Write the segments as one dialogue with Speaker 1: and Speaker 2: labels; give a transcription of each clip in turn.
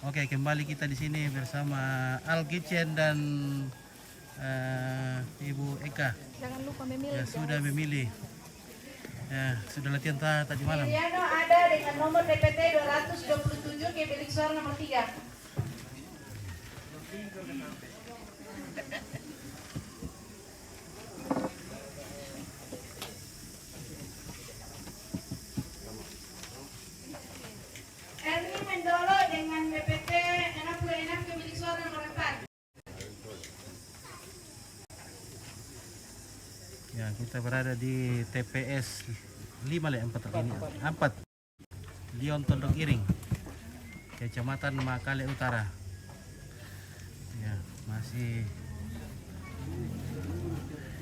Speaker 1: Oke, kembali kita di sini bersama Al Kitchen dan Ibu Eka.
Speaker 2: Jangan lupa memilih.
Speaker 1: Ya, sudah memilih. Ya, sudah latihan tadi malam.
Speaker 3: Emiliano ada dengan nomor DPT 227 ke bilik suara nomor 3. Ernie Mendolo dengan DPT 66 ke bilik suara nomor 4.
Speaker 1: Ya, kita berada di TPS 5 ini 4 Lion Tondok Iring, Kecamatan Makale Utara. Ya, masih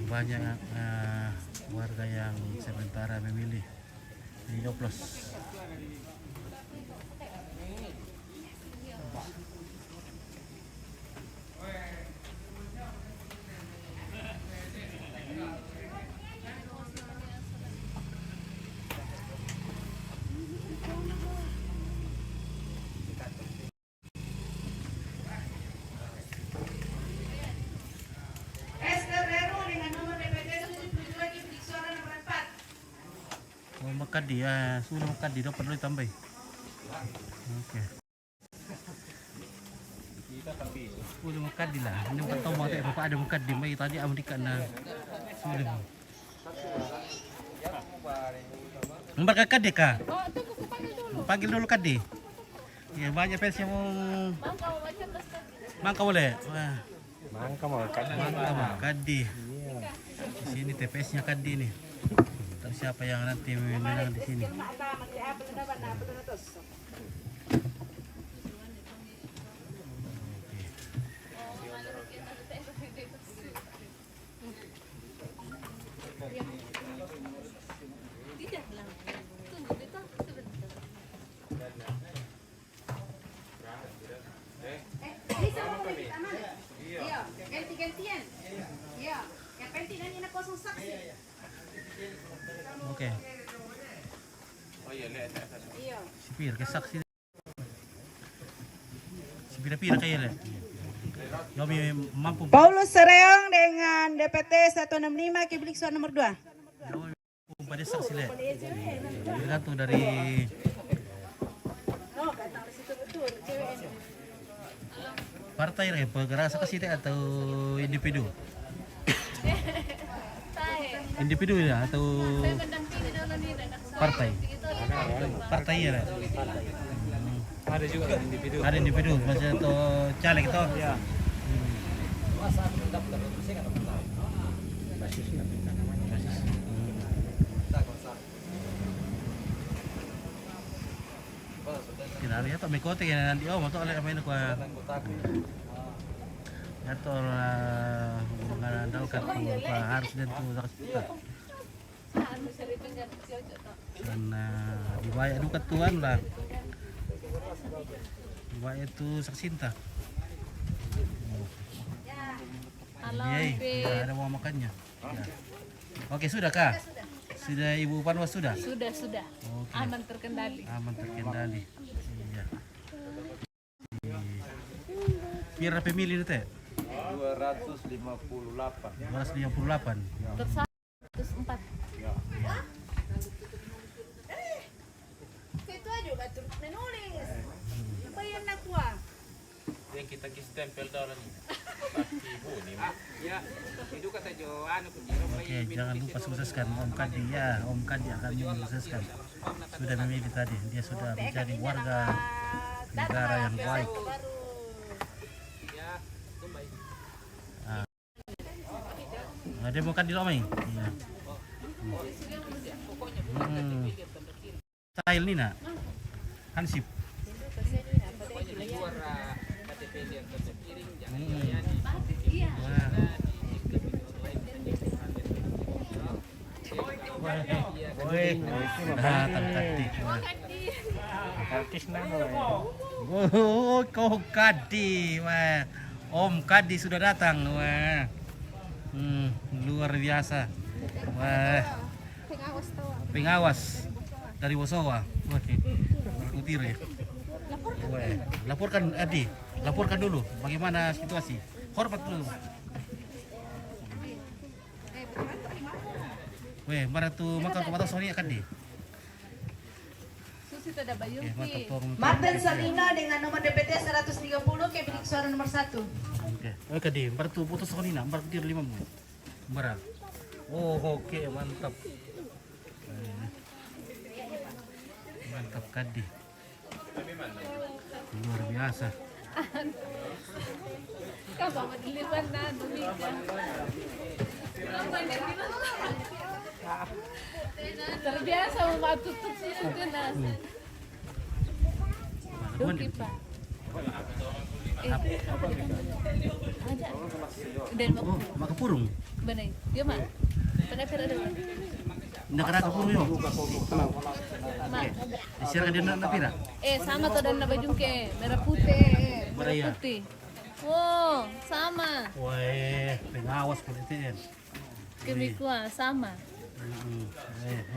Speaker 1: banyak warga yang sementara memilih nyoblos.
Speaker 3: Esther Heru dengan nomor DPT 72 ke bilik suara nomor 4.
Speaker 1: Oh, makan dia, sudah makan dia, dapat dulu tambah. Oke. Sudah makan dia lah. Ini bukan tahu mati bapak ada makan dia, bayi tadi Amerika na. Sudah. Nomor kakak dia kah?
Speaker 2: Oh, tunggu aku panggil dulu.
Speaker 1: Panggil dulu kadi. Ya, banyak fans yang mau
Speaker 2: Mangga mau macam dasar.
Speaker 1: mangka boleh. Wah,
Speaker 4: Mangka mau kadi.
Speaker 1: mangka mah kadi. Di sini TPS-nya kadi nih. Entah siapa yang nanti menang di sini.
Speaker 2: Tidak lah. Tunggu kita sebentar.
Speaker 3: Bisa mau pilih pertama? Iya, ganti-gantian. Iya, yang penting nanti nak kosong saksi.
Speaker 1: Oke.
Speaker 3: Iya.
Speaker 1: Sipir ke saksi. Sipir-pir kayak le. Kami mampu.
Speaker 3: Paulus Sereong dengan DPT 165 ke bilik suara nomor 2.
Speaker 1: Pada saksi le. Tergantung dari partai lah, penggerak saksi atau individu. Individu ya atau
Speaker 2: Saya mendampingi dulu nih dan
Speaker 1: partai. Partai ya le.
Speaker 4: Ada juga individu.
Speaker 1: Ada individu, maksudnya atau caleg itu.
Speaker 4: Ya.
Speaker 1: Kinari atau mikote kaya nanti mau tuh oleh apa ini kuah. Atau mengandalkan tuh harus dan tuh saksi kita. Dan dibayar duka tuan lah. Dibayar itu saksi cinta. Yeay, tidak ada mau makannya. Ya. Oke, sudah kah? Sudah Ibu Panwas sudah?
Speaker 2: Sudah.
Speaker 1: Oke.
Speaker 2: Aman terkendali.
Speaker 1: Aman terkendali. Iya. Biar pemilih itu teh?
Speaker 4: 258.
Speaker 1: 258.
Speaker 2: Tersatu 104.
Speaker 3: Itu aja juga turut menulis. Apa yang nak kuah?
Speaker 4: Yang kita stempel dalam ini. Ibu nih. Ya, itu kata Jo anu kujiro
Speaker 1: Oke, jangan lupa sukseskan Om Kadi ya. Om Kadi akan sukseskan. Sudah memilih tadi. Dia sudah menjadi warga negara yang baik. Nah, dia mau Kadi lomai. Iya. Style nih nak. Hansip. Datang Kadi.
Speaker 4: artis nama.
Speaker 1: Oh, kau Kadi, wah. Om Kadi sudah datang, wah. Luar biasa. Wah,
Speaker 2: Pengawas tawa.
Speaker 1: pengawas dari Wosowa. Wah, kutir ya. Weh, laporkan Adi, laporkan dulu bagaimana situasi. Hormat dulu. Weh, mana tuh makan ke mata Sony akan di.
Speaker 2: Susi tidak bayung
Speaker 1: Oke, mantap
Speaker 2: ki.
Speaker 1: tong.
Speaker 3: Martin Salina dengan nomor DPT 130 ke bilik suara nomor 1.
Speaker 1: Oke, oke di, baru tuh putus Sony nak, baru dir 5 menit. Barang. Oh, oke, mantap. Mantap Kadi. Luar biasa.
Speaker 2: Kau bawa dilihat na dumi. Terbiasa mematutup sih nas. Doki pa. Aja. Dan
Speaker 1: Oh, maka purung.
Speaker 2: Benay. Dia mah. Pernah pernah ada.
Speaker 1: Ndak kena ke purung yo.
Speaker 2: Ma.
Speaker 1: Disiarkan dia nak pira.
Speaker 2: Sama tuh dan baju ke merah putih.
Speaker 1: Merah ya?
Speaker 2: putih. Oh, sama.
Speaker 1: Weh, pengawas politik.
Speaker 2: Kemikua sama.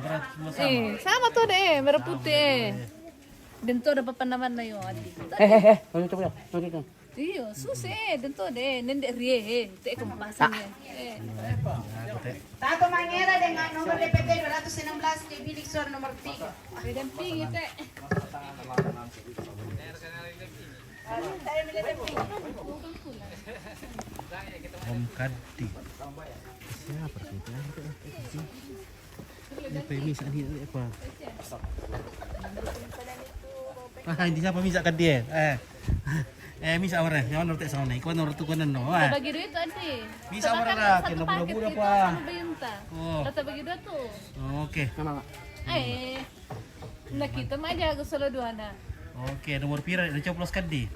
Speaker 1: Berat semua sama.
Speaker 2: Sama tuh deh, merah putih. Dan tuh ada papan na yo adi.
Speaker 1: Coba ya.
Speaker 2: Iyo, susah, dan tuh deh, nendek rie, teh kempasannya.
Speaker 3: Tato Mangera dengan nomor DPT 216 ke bilik suara nomor 3.
Speaker 2: Beda ping teh.
Speaker 1: Om Kadi. Siapa itu? Apa ini saat ini apa? Ini siapa misa Kadi misa orang, yang nomor tek sana ni, kau nomor tu kau nano.
Speaker 2: Bagi duit tuh adi.
Speaker 1: Bisa orang lah, kena budak-budak apa? Oh.
Speaker 2: Rata bagi duit tuh.
Speaker 1: Oke.
Speaker 2: Nah kita mah aja ke solo dua na.
Speaker 1: Oke, nomor pira dah coplos Kadi.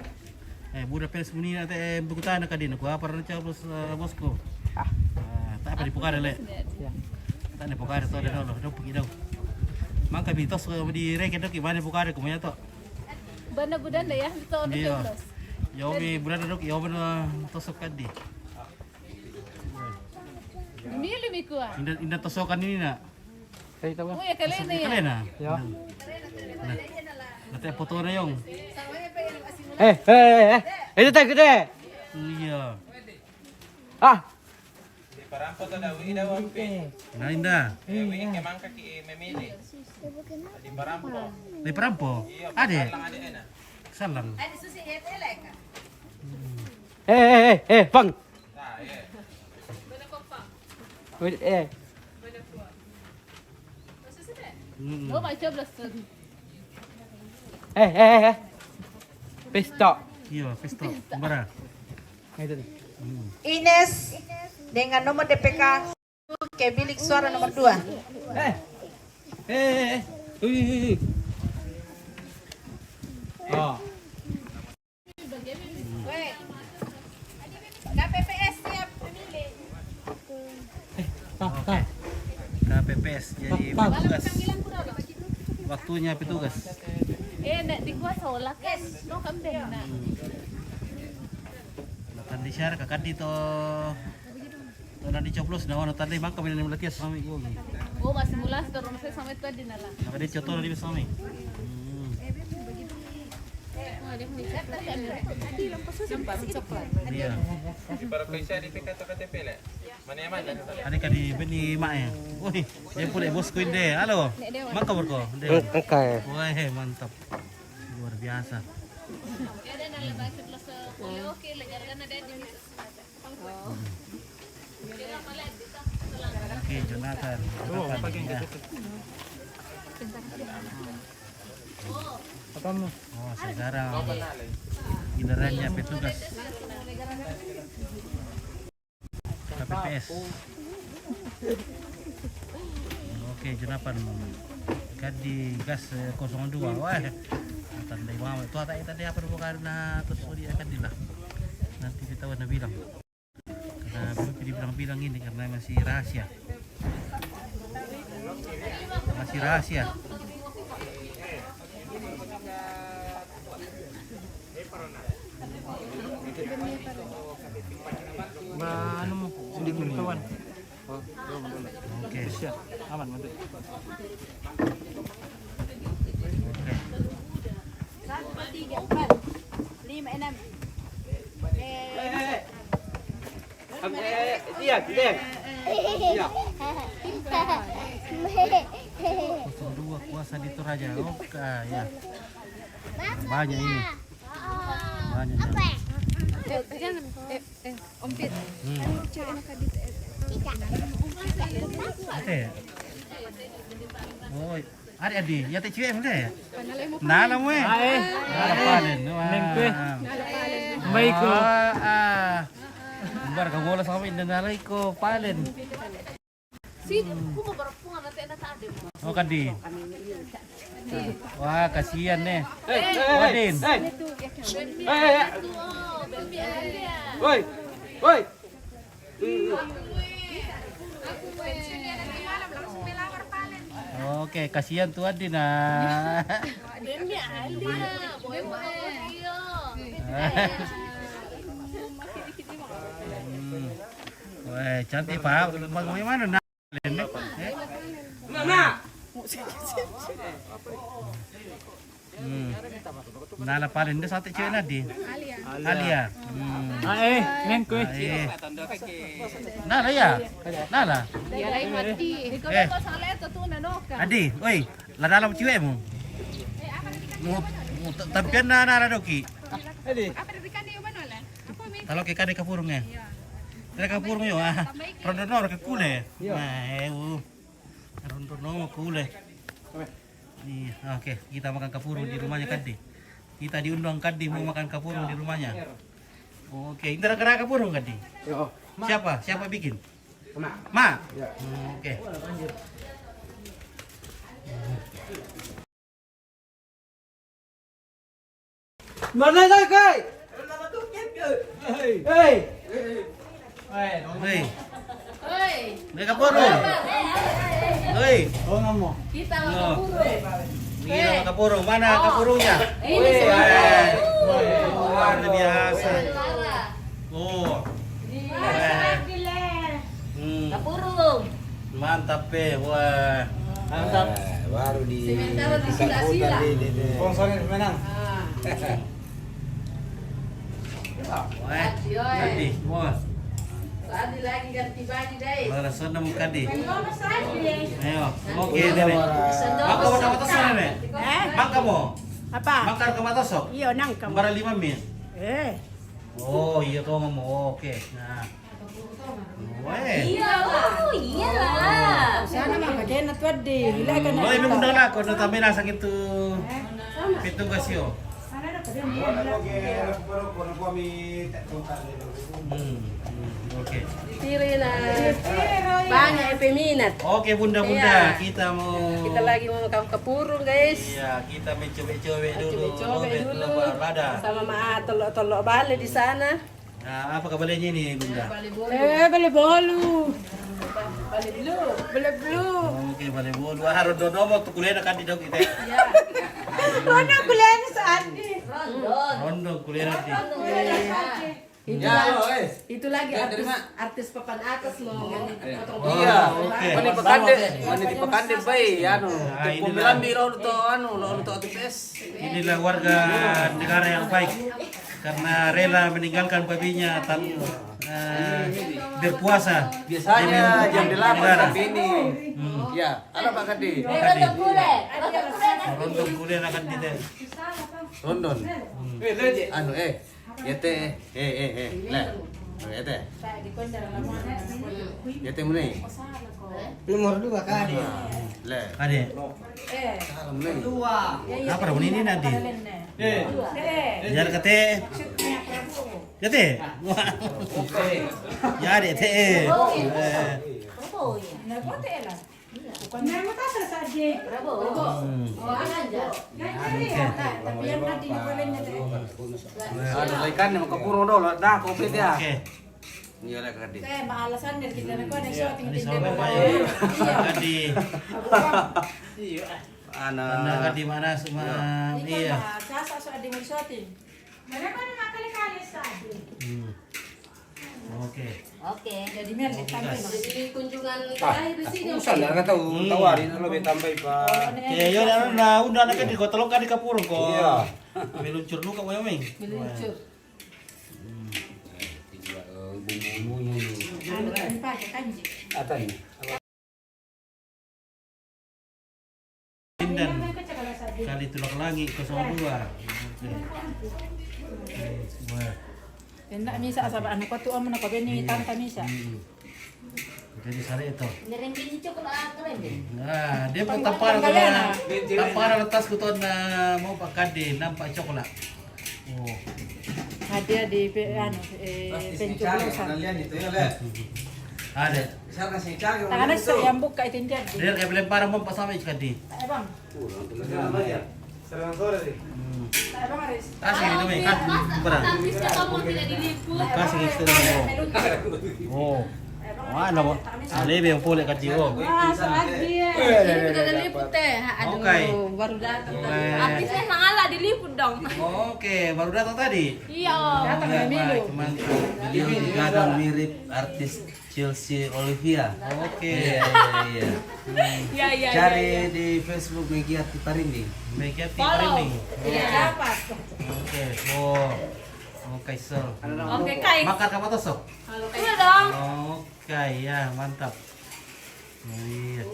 Speaker 1: Budak pers muni nak buku tanah Kadi, aku apa nak coplos bosku. Tak apa dipukar le. Tak ada pukar tu ada dulu, pergi dah. Mangka bitos di reket tu gimana pukar aku punya tu.
Speaker 2: Bana budan ya, kita udah
Speaker 1: Iya.
Speaker 2: coblos.
Speaker 1: Yomi bulan dok, yomi tosok Kadi.
Speaker 2: Milih mikua.
Speaker 1: Indah tosokan ini nak.
Speaker 2: Oh ya kalian nih.
Speaker 1: Kalian nak? Ya. Nanti foto na yung.
Speaker 5: Itu tak gede.
Speaker 1: Iya.
Speaker 5: Ah,
Speaker 4: Di parampo to daw, ida wampi.
Speaker 1: Nah indah.
Speaker 4: Wi ke mangka ki memili. Di parampo.
Speaker 1: Di perampo.
Speaker 4: Iya,
Speaker 1: Ade.
Speaker 4: lang ade na.
Speaker 1: Salang.
Speaker 3: Ada susi elek.
Speaker 5: Bang.
Speaker 4: Ah, iya.
Speaker 2: Oh pak coblos tuh.
Speaker 5: Pesta.
Speaker 1: Iya, pesto. Bara.
Speaker 3: Ines dengan nomor DPK ke bilik suara nomor 2.
Speaker 5: Oh.
Speaker 3: KPPS siap memilih.
Speaker 1: Oke. KPPS jadi petugas. Waktunya petugas.
Speaker 2: Nak dikuasa olah kan, no kambing na.
Speaker 1: Tadi share kakak di to. Nanti coplos na ono tadi bang kami nang latihan sami ko.
Speaker 2: Oh masih mulas tuh rumah saya sampai tadi nala.
Speaker 1: Nakadi choto na di sami. Iya.
Speaker 4: Di para ko isa di pika to KTP le. Mana yaman dan to.
Speaker 1: Ada kadi beni mak ya. Woi, yang pula bosku inde. Halo. Mak kabar ko?
Speaker 5: Okay.
Speaker 1: Wah, mantap. Luar biasa.
Speaker 2: Ada nala baca plus oke legar kan ada di
Speaker 1: Oke, Jonathan. Ya.
Speaker 5: Apa mo?
Speaker 1: Oh, sekarang gilirannya petugas KPPS. Oke, Jonathan. Kadi gas 02. Wah, tandai mama. Tuh tadi apa bukan na terus dia akan dilah. Nanti kita warna bilang. Karena belum dibilang-bilang ini karena masih rahasia. Masih rahasia.
Speaker 5: Ano mo? Hindi ko kawan.
Speaker 1: Oke.
Speaker 5: Siya. Aman man.
Speaker 1: Oke. Dua kuasa di Toraja. Oke, ya. Banyak ini. Banyak.
Speaker 2: Jangan. Om Pit.
Speaker 1: Oke. Oh, adi, ya teh cuy mana ya? Nala mo eh. Nala palen.
Speaker 5: Neng kue. Baik ko.
Speaker 1: Bar ka bola sa kami nala ko palen. Oh kadi. Wah, kasihan nih. Wadin.
Speaker 4: Woi. Woi.
Speaker 1: Oke, kasihan tuh Adin ah. Wah, cantik Pak. Bagaimana nak? Nala paling dia sate cewek nadi. Alia.
Speaker 5: Neng kue.
Speaker 1: Nala ya. Nala.
Speaker 2: Ikaw ba sa leto to na no ka?
Speaker 1: Adi, oi, ladalam cewek mu. Tampian na nara doki. Kalau ke kade kapurungnya. Kade kapurung yo ah. Rondonor ke kule. Nah, rondonor kule. Nih, oke, kita makan kapurung di rumahnya Kadi. Kita diundang Kadi mau makan kapurung di rumahnya. Oke, ini gerak kapurung Kadi. Siapa? Siapa bikin? Ma. Oke.
Speaker 5: Mana dah kau? Hei.
Speaker 1: Hei. Hei kapurung. Hei.
Speaker 5: Oh ngamo.
Speaker 2: Kita
Speaker 1: No. Ini kapurung. Mana kapurungnya?
Speaker 2: Ini
Speaker 1: Luar biasa. Oh.
Speaker 2: kapurung.
Speaker 1: Mantap pe. Wah.
Speaker 5: Mantap.
Speaker 6: Baru di
Speaker 2: Sementara di sila-sila.
Speaker 5: Sponsorin menang.
Speaker 1: Wah. Kadi. Wah.
Speaker 2: Tadi lagi ganti baju deh.
Speaker 1: Lara sana mo Kadi. Ayo. Oke, Nene. Maka mo na matosok, Nene. Maka mo.
Speaker 7: Apa?
Speaker 1: Maka ka matosok.
Speaker 7: Iyo nang kamu.
Speaker 1: Para 5 min.
Speaker 7: Oh,
Speaker 1: iya to mo. Oke. Nah. Weh.
Speaker 2: Iyalah.
Speaker 7: sana mah kagena tuh di. Hila ka na.
Speaker 1: Oh, may mundang na ako na tabi nasa gitu. Pitong gasyo.
Speaker 7: Sana na kagena.
Speaker 1: Oke.
Speaker 8: Tiri na banyak yang peminat.
Speaker 1: Oke, bunda-bunda, kita mau
Speaker 8: Kita lagi mau makan kapurung guys.
Speaker 1: Iya, kita mencoba-coba dulu.
Speaker 8: Coba dulu
Speaker 1: Lada.
Speaker 8: sama Ma tolok-tolok balik di sana.
Speaker 1: Nah, apa kabarnya ini, Bunda?
Speaker 7: Bale bolu. Bale bolu.
Speaker 1: Oke, balik bolu. Harus dono tuh kuliah kan di dong kita.
Speaker 7: Mana kuliah saat ini?
Speaker 1: Rondo kuliah nanti.
Speaker 8: Itu lagi artis papan atas loh.
Speaker 4: Iya.
Speaker 1: Oke.
Speaker 4: Mani di Pakande bay anu.
Speaker 1: Nah, inilah.
Speaker 4: Pembilan biro to anu, lo to ATPS.
Speaker 1: Inilah warga negara yang baik karena rela meninggalkan babinya berpuasa.
Speaker 4: Biasanya
Speaker 1: demi
Speaker 4: jam 8
Speaker 1: negara.
Speaker 4: tapi ini. Ya, ada Pak Kadi.
Speaker 1: Kadi. Rondo kuliah akan kita.
Speaker 4: London. Anu yete le. Yete. Yete mune.
Speaker 5: Timur dua kali.
Speaker 4: Le.
Speaker 1: Ade.
Speaker 4: Salam mune.
Speaker 1: Apa dah ini nanti? Jar kate. Kate. Ya deh teh.
Speaker 7: Bukan memang tak selesai di. Tapi yang tadi ni boleh nyata.
Speaker 4: Anu laikan mau kapuro dulu, dah kopi dia.
Speaker 1: Oke.
Speaker 4: Iya lah Kadi.
Speaker 7: Alasan dari kita nak ada shooting
Speaker 1: Ini
Speaker 7: di
Speaker 1: sama Pak Kadi. Anda
Speaker 4: Ana
Speaker 1: Kadi mana semua? Iya.
Speaker 7: Saya so ada mau shooting. Mana mana kali-kali saja.
Speaker 1: Oke.
Speaker 8: Oke.
Speaker 7: Jadi mer ditambah.
Speaker 8: Jadi kunjungan terakhir di sini.
Speaker 5: Usah dah kata tawarin lebih tambah Pak.
Speaker 1: Oke, yo na udah nak di kota lokal di Kapurung kok.
Speaker 5: Iya.
Speaker 1: Meluncur dulu kok Wyoming.
Speaker 7: Meluncur.
Speaker 5: Bumbu-bumbunya ini.
Speaker 7: Anu kan pakai kanji.
Speaker 5: Atanya.
Speaker 1: Dan
Speaker 7: Mereka cakap saja.
Speaker 1: kali tulak langit 02. Oke. Wah.
Speaker 7: Endak misa asal anu kau tu aman kau beni tanta misa.
Speaker 1: Jadi sare itu.
Speaker 8: Nereng gini coklat keren deh.
Speaker 1: Nah, dia pun tapar letas kuton na mau Pak Kade nampak coklat. Oh.
Speaker 7: Hadiah di anu pencoblosan.
Speaker 5: itu ya, Le.
Speaker 1: Ada.
Speaker 5: Bisa kasih cari.
Speaker 7: Tangan saya yang buka itu dia.
Speaker 1: Dia kayak pelemparan mau Pak sama Kade.
Speaker 7: Tak bang.
Speaker 5: Serang sore sih.
Speaker 7: Tak bang Aris.
Speaker 1: Kasih gitu Mei, kan. Beran.
Speaker 2: Habisnya kamu tidak diliput.
Speaker 1: Kasih gitu. Oh. Mana kok? Alebe yang boleh kaji oh.
Speaker 7: Wah, soal dia.
Speaker 2: Ini udah diliput teh. Aduh,
Speaker 1: Oke.
Speaker 2: baru datang.
Speaker 1: Oke.
Speaker 2: Habisnya nang ala diliput dong.
Speaker 1: Oke, baru datang tadi.
Speaker 2: Iya.
Speaker 7: Datang dari Milo.
Speaker 6: Beliau digadang mirip artis Chelsea Olivia.
Speaker 1: Oke.
Speaker 6: Iya.
Speaker 2: Iya.
Speaker 6: Cari di Facebook Megiati Parinding.
Speaker 1: Megiati
Speaker 2: Follow.
Speaker 1: Parinding.
Speaker 7: Tidak dapat.
Speaker 1: Oke. Oh. Oke, sel.
Speaker 2: Oke, Kai.
Speaker 1: Makan kamu tosok.
Speaker 2: Udah dong.
Speaker 1: Oke, ya, mantap. Iya.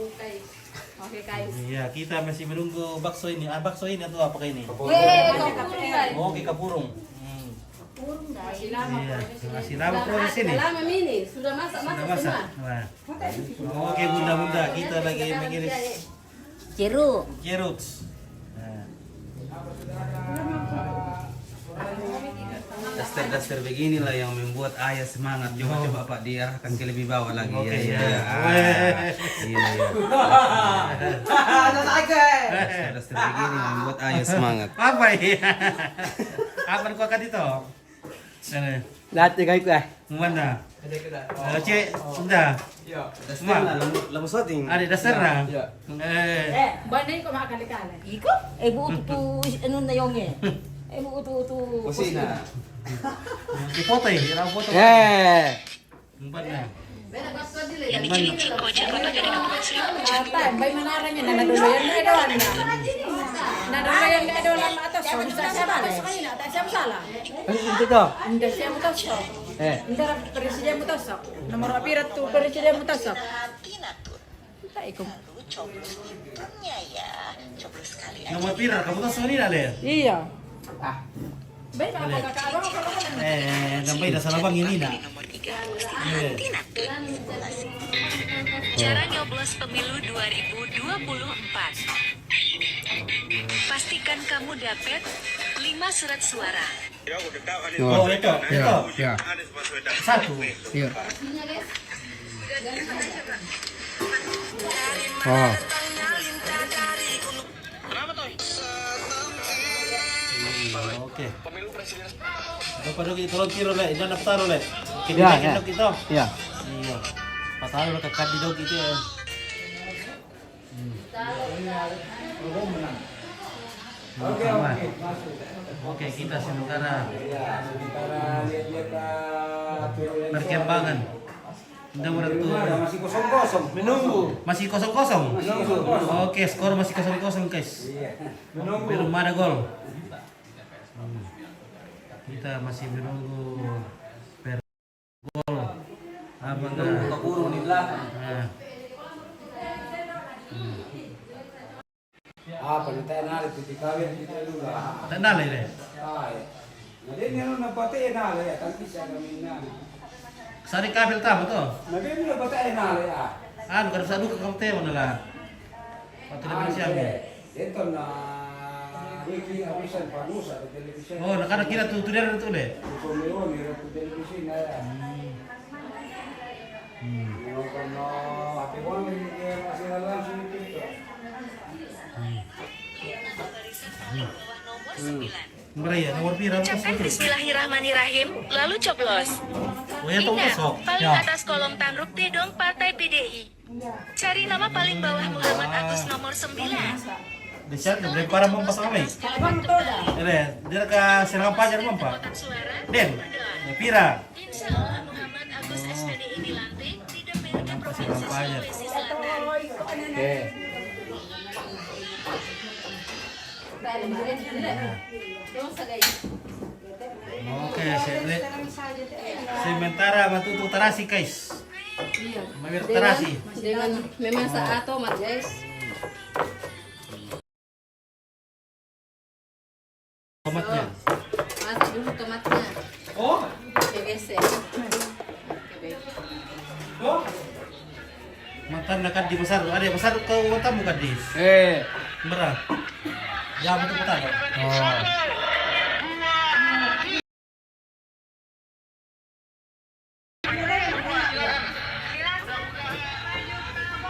Speaker 2: Oke, Kai.
Speaker 1: Iya, kita masih menunggu bakso ini. Ah, bakso ini atau apa ini?
Speaker 2: Weh, kapurung, Kai.
Speaker 1: Oke, kapurung.
Speaker 8: Kurung dah.
Speaker 1: Iya, masih lama proses ini.
Speaker 8: Sudah lama ini, sudah
Speaker 1: Sudah
Speaker 8: masak-masak
Speaker 1: masak.
Speaker 8: semua.
Speaker 1: Wah. Oke, bunda-bunda, kita lagi mengiris
Speaker 8: Jeruk.
Speaker 1: jeruk. Nah,
Speaker 6: Daster-daster beginilah yang membuat ayah semangat. Coba-coba Pak diarahkan ke lebih bawah lagi.
Speaker 1: Oke,
Speaker 6: ya.
Speaker 1: ya.
Speaker 6: Iya, iya. Daster-daster begini yang membuat ayah semangat.
Speaker 1: apa ini? Apa kau akan itu? Sana.
Speaker 5: Dati kayak itu.
Speaker 1: Mana? Cek, sudah.
Speaker 6: Daster lah, lama syuting.
Speaker 1: Ada dasarnya.
Speaker 5: Iya.
Speaker 7: Bandai kau makan kali-kali.
Speaker 8: Iko? Bu utu anu na yongnya. Bu utu.
Speaker 6: Kusina.
Speaker 1: Di foto ya, orang foto. Mana?
Speaker 7: Apa? Bayi manaranya nana dulu yang ada wana. Nana yang ada wana atas so bisa siapa lah? Tak siapa salah.
Speaker 5: Itu tuh.
Speaker 7: Indah siapa mutasok. Indah presiden mutasok. Nomor apirat tu presiden mutasok. Tak ikut.
Speaker 1: Nomor pira, kamu tahu soal ini ada ya?
Speaker 7: Iya. Baik apa kakak abang kalau
Speaker 1: Sampai dah salah bang ini nak.
Speaker 9: Cara nyoblos pemilu 2024. Pastikan kamu dapat 5 surat suara.
Speaker 1: Oh itu.
Speaker 5: Ya.
Speaker 1: Satu.
Speaker 5: Iya. Oh.
Speaker 1: Oke. Bapak dulu kita tolong kira le, jangan daftar le. Kita
Speaker 5: Ya,
Speaker 1: kita
Speaker 5: ya.
Speaker 1: kita.
Speaker 5: Iya.
Speaker 1: Iya. Pasal lo kekat di dog itu ya. Oke. Oke, kita sementara perkembangan. Nomor itu
Speaker 5: Masih kosong-kosong. Menunggu.
Speaker 1: masih kosong-kosong. Oke, skor masih 0-0 guys. Belum ada gol. Kita masih menunggu per gol. Apakah
Speaker 6: Kapurung di belakang.
Speaker 1: nah,
Speaker 5: Apa nih tenal itu dikawin kita juga.
Speaker 1: tak nalai deh.
Speaker 5: Nah, dia ni napate enal ya, tanti siya kami na.
Speaker 1: Sari kabel tahu tuh.
Speaker 5: Nah, dia ni napate enal ya.
Speaker 1: Anu kada sa duka kamu teh mana lah. Waktu dia siapa?
Speaker 5: Ito na wiki abisan panusa sa television.
Speaker 1: Oh, nakana kira tuh dia itu deh.
Speaker 5: Ito meron ni sa television na ya. Ano kono ate ko ni masih dalam sini itu.
Speaker 1: Beraya nomor pira
Speaker 9: Ucapkan Bismillahirrahmanirrahim, lalu coblos.
Speaker 1: Oh ya tahu
Speaker 9: Ingat,
Speaker 1: besok.
Speaker 9: paling atas kolom tanduk Tedong Partai PDI. Cari nama paling bawah Muhammad Agus nomor 9.
Speaker 1: Di sana boleh para mempas kami.
Speaker 7: abang tu dah.
Speaker 1: Dia ka serangan pajar mempa.
Speaker 9: Kotak suara,
Speaker 1: Den,
Speaker 9: berdoa.
Speaker 1: pira.
Speaker 9: Insya Allah Muhammad
Speaker 1: kasih kampanye.
Speaker 5: Oke.
Speaker 1: Oke, sementara matutu terasi guys. Mamir terasi.
Speaker 8: Dengan memasak tomat guys.
Speaker 1: Tomatnya.
Speaker 8: Masak dulu tomatnya.
Speaker 1: Oh,
Speaker 8: Oke gesek.
Speaker 1: mantan nak di besar. Ada besar kau tamu kadis. Merah. Ya betul betul. Oh.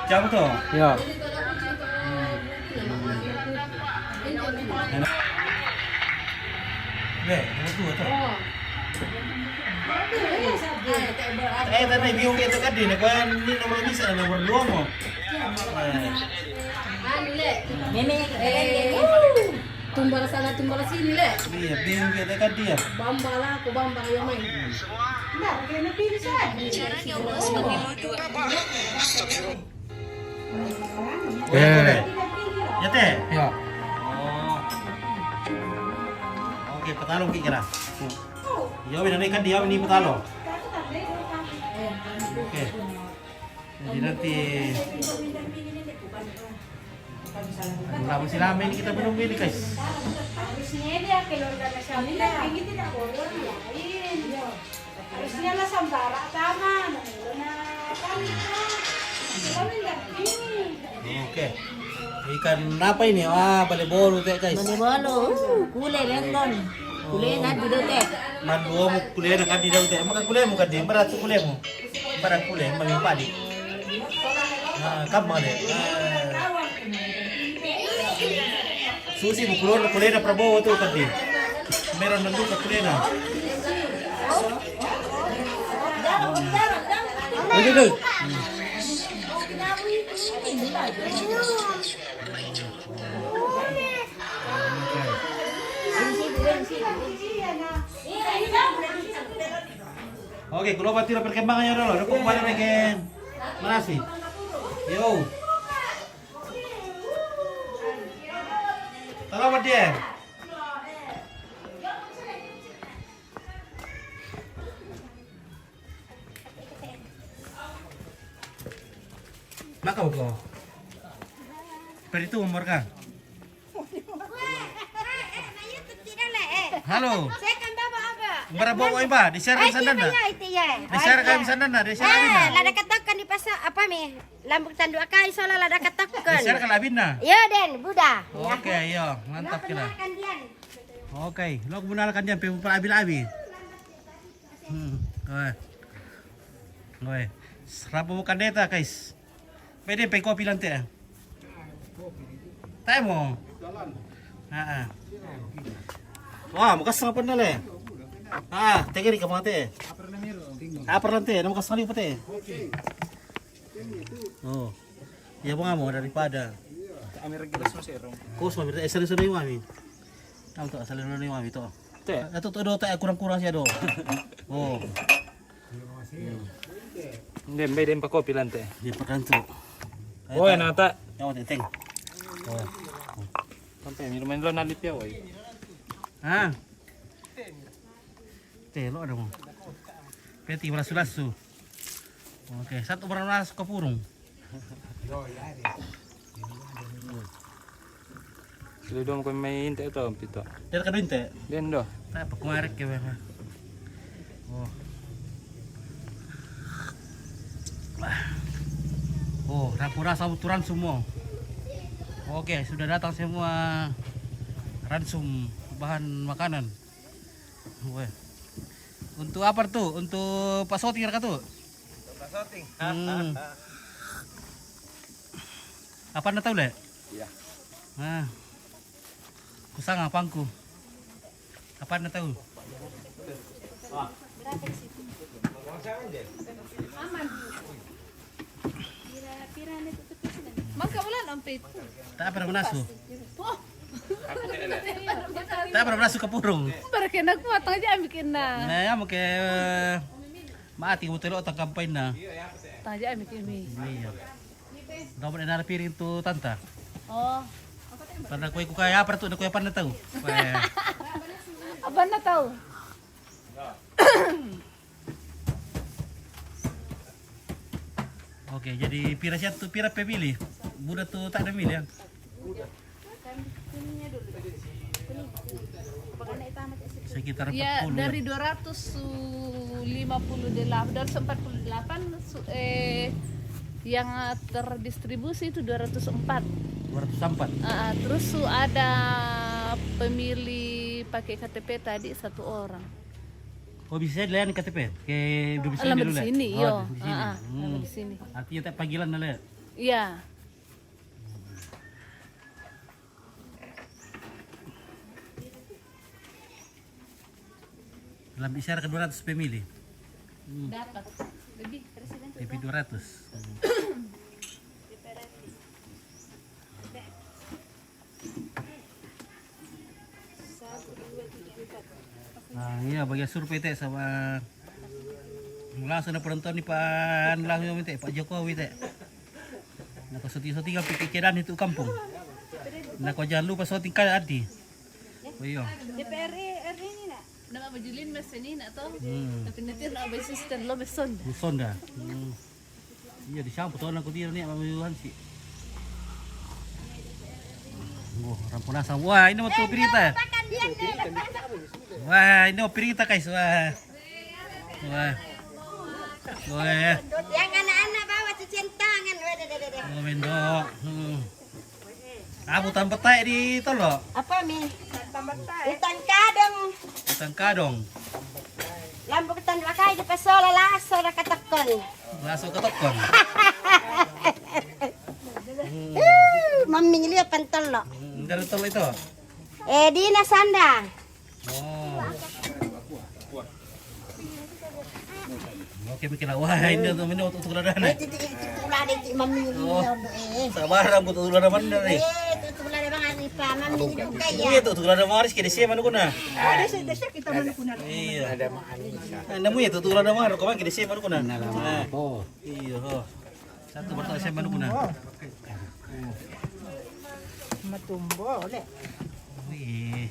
Speaker 1: Jam tu.
Speaker 5: Ya.
Speaker 1: Nomor dua tu. Tadi biung itu kan dia, kan ini nomor bisa nomor dua mo.
Speaker 8: Tumbal sana tumbal sini le.
Speaker 1: Iya, biung itu kan dia.
Speaker 8: Bambala aku bambang yang main.
Speaker 9: Cara nyoblos pemilu 2024.
Speaker 1: Ya teh.
Speaker 5: Ya.
Speaker 1: Oh. Oke, petalong kira. Ya, ini kan dia ini petalong. Oke. Jadi nanti nah, masih lama ini kita menunggu ini guys.
Speaker 7: Harusnya dia keluarga nasional, ini tidak boleh lain. Harusnya lah sambara taman,
Speaker 1: Oke. Ikan apa ini? Wah, bale bolu teh guys.
Speaker 8: Bolo, kule lendon. Kule na dito te.
Speaker 1: Manduo mo kulay na kadi daw teh. Maka kulay mo kadi, marat kulay mo. Marat kulay, mami padi. Kamma deh. Susi mo kulay na Prabowo tuh kadi. Meron nandun ka kulay na.
Speaker 5: Duduk.
Speaker 1: Oke, kalau batira perkembangannya dulu. Ada kembali lagi. Mana sih? Yo. Tolong dia. Maka kok. Seperti itu umur kan? Halo.
Speaker 7: Saya kan bawa apa?
Speaker 1: Berapa iba? Di-share kan sana? Di-share kan sana? Di-share abina?
Speaker 7: Lada katakan di pasar apa mi? Lambung tanduk akai soalnya lada katakan.
Speaker 1: Di-share kan abina?
Speaker 7: Ya den, Buddha.
Speaker 1: Oke, ayo, mantap kita. Oke, lo benarkan dia pe abi-abi. Oke. Oke. Serapa bukan data, guys. Pede pe kopi lantai. Tayo mo. Wah, mukas sa pan nale. Tegeri ka mate. Apar lantai, na mukas sali pate. Oh. Ya mo daripada. Kos mami, seri-seri yung mami. Tahu tak seri yung mami to. Ito to do ta kurang-kurang siya do. Oh.
Speaker 4: Hindi, may din pa kopi lang te.
Speaker 1: Di pa kanto.
Speaker 4: Oh, nata.
Speaker 1: Yang teng. Oh.
Speaker 4: Sampai minuman lo nalit ya, woy.
Speaker 1: Lo ada mo. Peti balasu-lasu. Oke, satu beras kapurung.
Speaker 4: Sila doon ko may hinte ito, pito.
Speaker 1: Dari ka doon te.
Speaker 4: Diyan do.
Speaker 1: Tayo pa kumarik ka ba? Oh. Oh, rampura sabuturan semua. Oke, sudah datang semua ransum bahan makanan. Weh. Untuk apa tuh? Untuk Pak Soting ka tuh?
Speaker 4: Pak Soting.
Speaker 1: Apa na tahu le?
Speaker 4: Iya.
Speaker 1: Kusang apangku. Apa na tahu?
Speaker 2: Maka ulan ang pit.
Speaker 1: Tak pernah menasu. Tak pernah menasu ke purung.
Speaker 2: Para kena kuat aja bikin na.
Speaker 1: Nah, ya mungkin Mati mo telo tang kampay na.
Speaker 2: Tanya ay kimi.
Speaker 1: Iya. Dapat na piring tu tanta.
Speaker 2: Oh,
Speaker 1: Tanda ko kaya apa tu na kuya pan na tahu.
Speaker 2: apa na tahu?
Speaker 1: Oke, jadi pira siap tu pira pemilih. Budak tu tak ada milih. Sekitar 40.
Speaker 2: Ya dari 258 dari 48 yang terdistribusi itu 204.
Speaker 1: 204.
Speaker 2: Terus ada pemilih pakai KTP tadi 1 orang.
Speaker 1: Oh bisa dilihat KTP? Ke domisili
Speaker 2: Alamat
Speaker 1: dulu
Speaker 2: di
Speaker 1: lah.
Speaker 2: sini,
Speaker 1: Oh,
Speaker 2: yo.
Speaker 1: di sini.
Speaker 2: Alamat di sini.
Speaker 1: Artinya tak panggilan na lihat.
Speaker 2: Iya.
Speaker 1: Dalam isyarat ke 200 pemilih.
Speaker 2: Dapat. Lebih presiden.
Speaker 1: Lebih 200. Nah, iya bagian survei teh sama langsung na penonton ni Pak langsung teh Pak Jokowi teh. Nah, kau syuting pikiran itu kampung. Nah, kau jangan lupa syuting kan Adi. Oh iya.
Speaker 2: DPR RI ini nak. Nama bajulin mesin ini nak tahu. Tapi nanti nak bagi sistem lo mesin.
Speaker 1: Buson dah. Iya di samput orang aku dia ni ambil sih. Oh, rampunasan. Wah, ini mau tuh berita. Wah, ini mau berita guys. Wah. Wah. Wah.
Speaker 8: Yang anak-anak bawa cucian tangan.
Speaker 1: Oh, mendok. Abu tan petai di tolok.
Speaker 8: Apa mi? Hutan kadang.
Speaker 1: Hutan kadong.
Speaker 8: Lampu ketan pakai di pesola laso dah katakon.
Speaker 1: Langsung ke tokon.
Speaker 8: Mami ngeliat pentol lo.
Speaker 1: Dari tolok itu.
Speaker 8: Dina sanda.
Speaker 1: Oh. Oke, bikin wah ini tuh minum untuk keladana.
Speaker 8: Ulah deh mami ngeliat.
Speaker 1: Sabar rambut keladana mana nih?
Speaker 8: Itu ulah deh bang Arifa. Mami hidup kaya.
Speaker 1: Iya tuh keladana maris kira siapa mana kuna?
Speaker 3: Desa kita mana kuna.
Speaker 1: Iya. Ada namu ya tuh keladana maris kau kira siapa mana kuna? Oh. Iya. Satu bertanya siapa mana kuna?
Speaker 3: Matumbo oleh.
Speaker 1: Wih.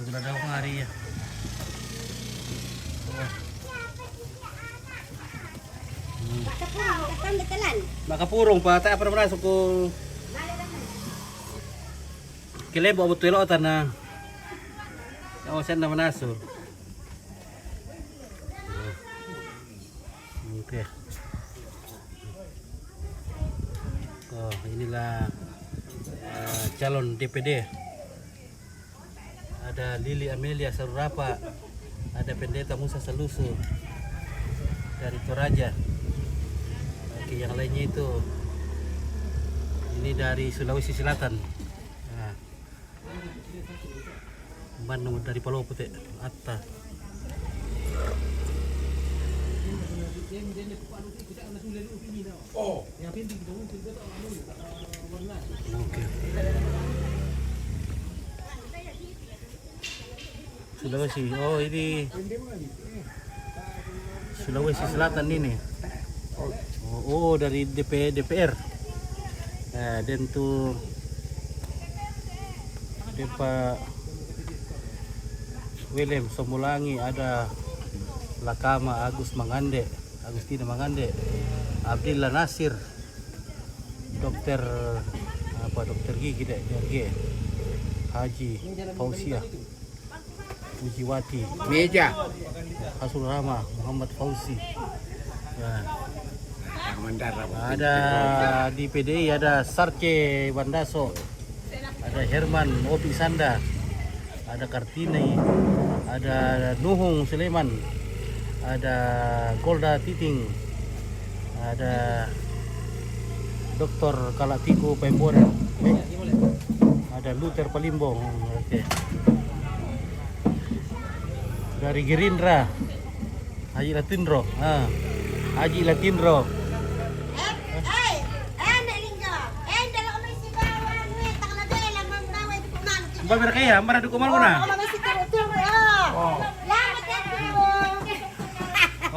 Speaker 1: Keladana maris ya. Makapurong pa tayo para masuk ko. Kilebo betul lo tanah. Oh, saya nama masuk. Oke. Oh, inilah calon DPD. Ada Lili Amelia Sarurapa, ada Pendeta Musa Salusu dari Toraja. Oke, yang lainnya itu ini dari Sulawesi Selatan. Nah, Bandung dari Palau Putih, Atta. Oke. Sulawesi, oh ini Sulawesi Selatan ini. Oh, dari DPR. Dan tuh Pak William Somulangi, ada Lakama Agustina Mangande, Abdillah Nasir, Dokter Gigi deh, Haji Fausia, Ujiwati,
Speaker 5: Meja.
Speaker 1: Hasul Rama, Muhammad Fauzi. Ya. Ada di PDI ada Sarce Wandaso, ada Herman Opi Sanda, ada Kartini, ada Nuhung Sulaiman, ada Golda Titing, ada Dr. Kalatiku Pemboren, ada Luther Palimbong. Oke. Dari Gerindra Haji Latindro. Haji Latindro. Babar kaya, marah dukuman ko na.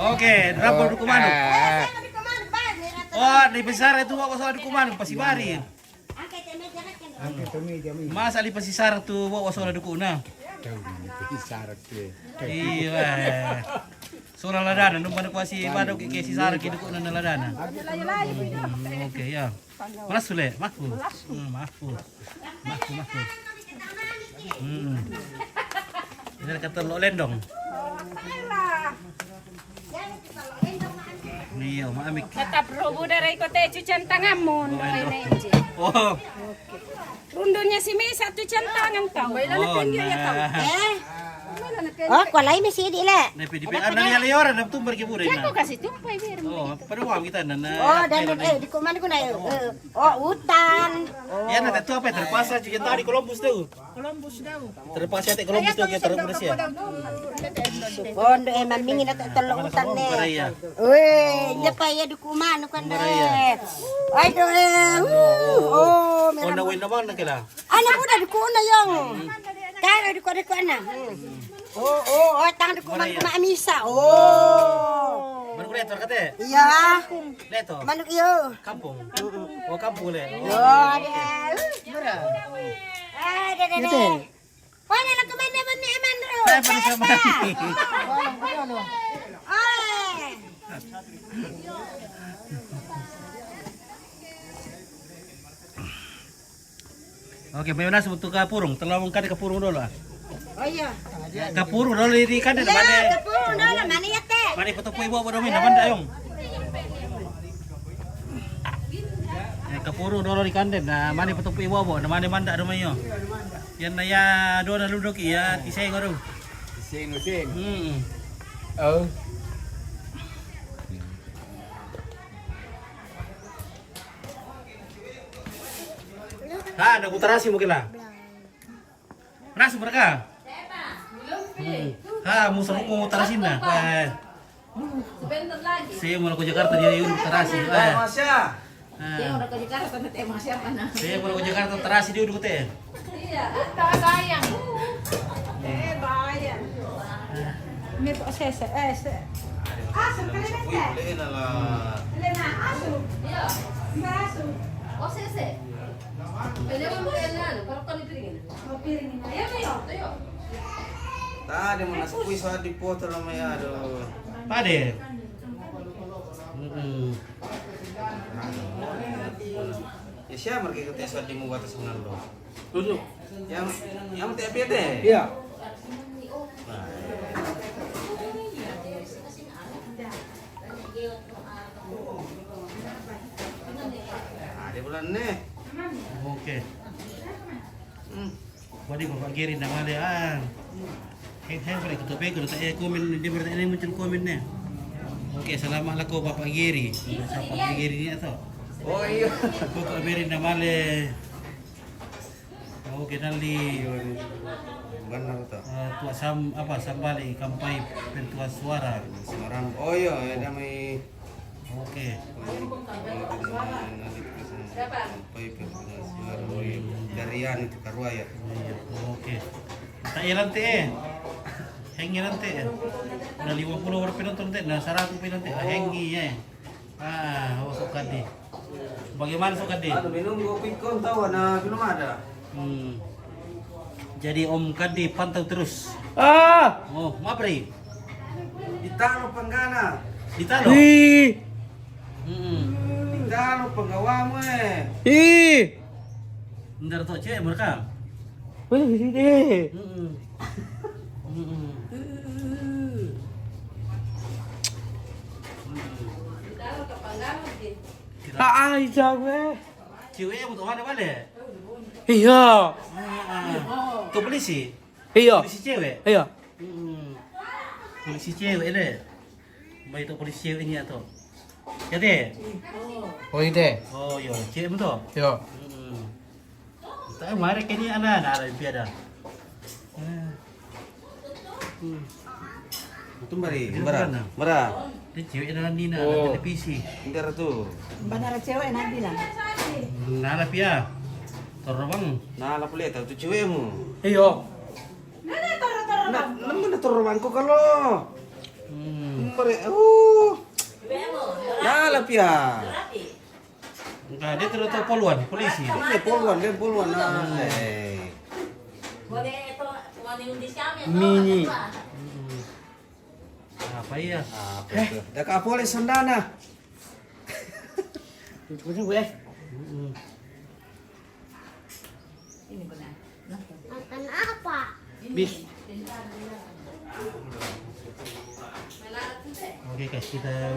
Speaker 1: Oke, berapa dukuman? Oh, di besar itu bawa soal dukuman pasibari. Mas ali pasisar tu bawa soal dukuna. Iya. Soal ladana nung mana kuasi bado ke sisar ke dukuna na ladana. Oke ya. Malas sule, maku. Maku. Ini kata lo lendong. Nih, maamik.
Speaker 7: Tetap robo dari kota cucian tanganmu.
Speaker 1: Oh.
Speaker 7: Rundunya si Mesa cucian tangan kau.
Speaker 1: Oh, nah.
Speaker 8: Oh, kulay may sidi le.
Speaker 1: Nah, PDP ana ni alayoran na tumbar ke bude
Speaker 7: Aku
Speaker 1: na.
Speaker 7: kasih tumpay biar.
Speaker 1: Oh, pada wa kita na.
Speaker 8: Oh, dan di kuman ko na oh, hutan.
Speaker 1: Ya na tu apa terpaksa cuci tadi Columbus tu. Terpaksa te Columbus tu kita terus ya.
Speaker 8: Bondo mamingin na talo hutan ne.
Speaker 1: Baraya.
Speaker 8: Uy, nya pa ya di kuman ko na. Ay do oh,
Speaker 1: Oh, na win naman na kila.
Speaker 8: ano mo na di ko na yung. Kaya di ko na. Oh, tang di kuman ko maamisa. Oh.
Speaker 1: Manuk letor kate.
Speaker 8: Iya.
Speaker 1: Letor.
Speaker 8: Manuk iyo.
Speaker 1: Kampung. Oh, kampung le.
Speaker 8: Yo, ada. Ada. Wala na kuman naman ni Amandro.
Speaker 1: Saya pada sama.
Speaker 8: Ay.
Speaker 1: Oke, mayunas untuk kapurung. Telawang kan kapurung dulu.
Speaker 8: Oh iya.
Speaker 1: Kapurung dulu di kan ada mana?
Speaker 8: Ya, kapuro na mana ya teh?
Speaker 1: Mana foto po ibu apa namin naman dayong. Kapurung dulu di kanden. Nah, mana foto po ibu apa? Namanya manda do mayo. Yan na ya do na ludok iya tisay ngaro.
Speaker 5: Sing.
Speaker 1: Oh. Ha, nagutarasi mo kila. Nasa mereka? Ha, musa mo utarasin na.
Speaker 2: Sebentar lagi.
Speaker 1: Saya mau ke Jakarta dia yun utarasi.
Speaker 5: Masya.
Speaker 2: Dia udah ke Jakarta nanti emang siapa nah?
Speaker 1: Saya mau ke Jakarta utarasi dia udah teh.
Speaker 2: Iya, tak sayang.
Speaker 7: Bayar. Ini kok sese. Asal kalian teh. Lena asal.
Speaker 2: Iya.
Speaker 7: Asal.
Speaker 2: Oh, sese. Pwede mo kailan? Parang kalipiringin.
Speaker 7: Mau piringin aja ayo.
Speaker 2: Ayo.
Speaker 6: Tadi mau nasi kuis di foto lama ya aduh.
Speaker 1: Pade.
Speaker 6: Ya siapa mereka kita di mau batas benar loh.
Speaker 1: Duduk.
Speaker 6: Yang TPD.
Speaker 5: Iya.
Speaker 6: Ada bulan nih.
Speaker 1: Oke. Wadi Bapak Giri nama dia. Hei, boleh ketupe kalau saya komen dia bertanya muncul komennya. Oke, selamat laku Bapak Giri. Siapa Bapak Giri ini atau?
Speaker 6: Oh iya.
Speaker 1: Bapak Giri nama le. Oke, nali.
Speaker 6: Benar tuh.
Speaker 1: Tua sambali kampai pentua suara.
Speaker 6: Semarang. Oh iya, damai.
Speaker 1: Oke.
Speaker 6: Darian itu Karwaya.
Speaker 1: Oke. Tak ilan teh. Hengi nanti. Udah 50 orang penonton teh. Nah, 100 penonton. Hengi ya. Suka di. Bagaimana suka di?
Speaker 6: Aduh, minum kopi kon tahu ada belum ada.
Speaker 1: Jadi Om Kadi pantau terus. Oh, mapri.
Speaker 6: Ditaruh penggana.
Speaker 1: Ditalo.
Speaker 6: Ditaruh penggawamu
Speaker 1: Ndar to cewek mereka. Cewek butuh mana balik?
Speaker 5: Iya.
Speaker 1: Ke polisi?
Speaker 5: Iya.
Speaker 1: Polisi cewek?
Speaker 5: Iya.
Speaker 1: Polisi cewek deh. Baik itu polisi cewek ini atau? Ya deh.
Speaker 5: Oh iya.
Speaker 1: Oh iya, cewek betul.
Speaker 5: Iya.
Speaker 1: Tapi mari kini ada Olimpiada.
Speaker 6: Itu mari,
Speaker 1: Itu
Speaker 6: merah.
Speaker 1: mana?
Speaker 6: Merah.
Speaker 1: Ini cewek dalam Nina
Speaker 5: Oh.
Speaker 1: televisi.
Speaker 6: Bentar tuh.
Speaker 7: Bandara cewek nanti lah.
Speaker 1: Nala pia. Torobang.
Speaker 6: Nah, lah boleh tahu tuh cewekmu.
Speaker 5: Iya.
Speaker 6: Nah, mana tuh rumahku kalau?
Speaker 5: Nalap ya.
Speaker 1: Enggak, dia terus poluan, polisi.
Speaker 5: Ini poluan. Mini.
Speaker 1: Apa ya?
Speaker 5: Dah kapolres sandana.
Speaker 8: Makan apa?
Speaker 5: Bis.
Speaker 1: Oke guys, kita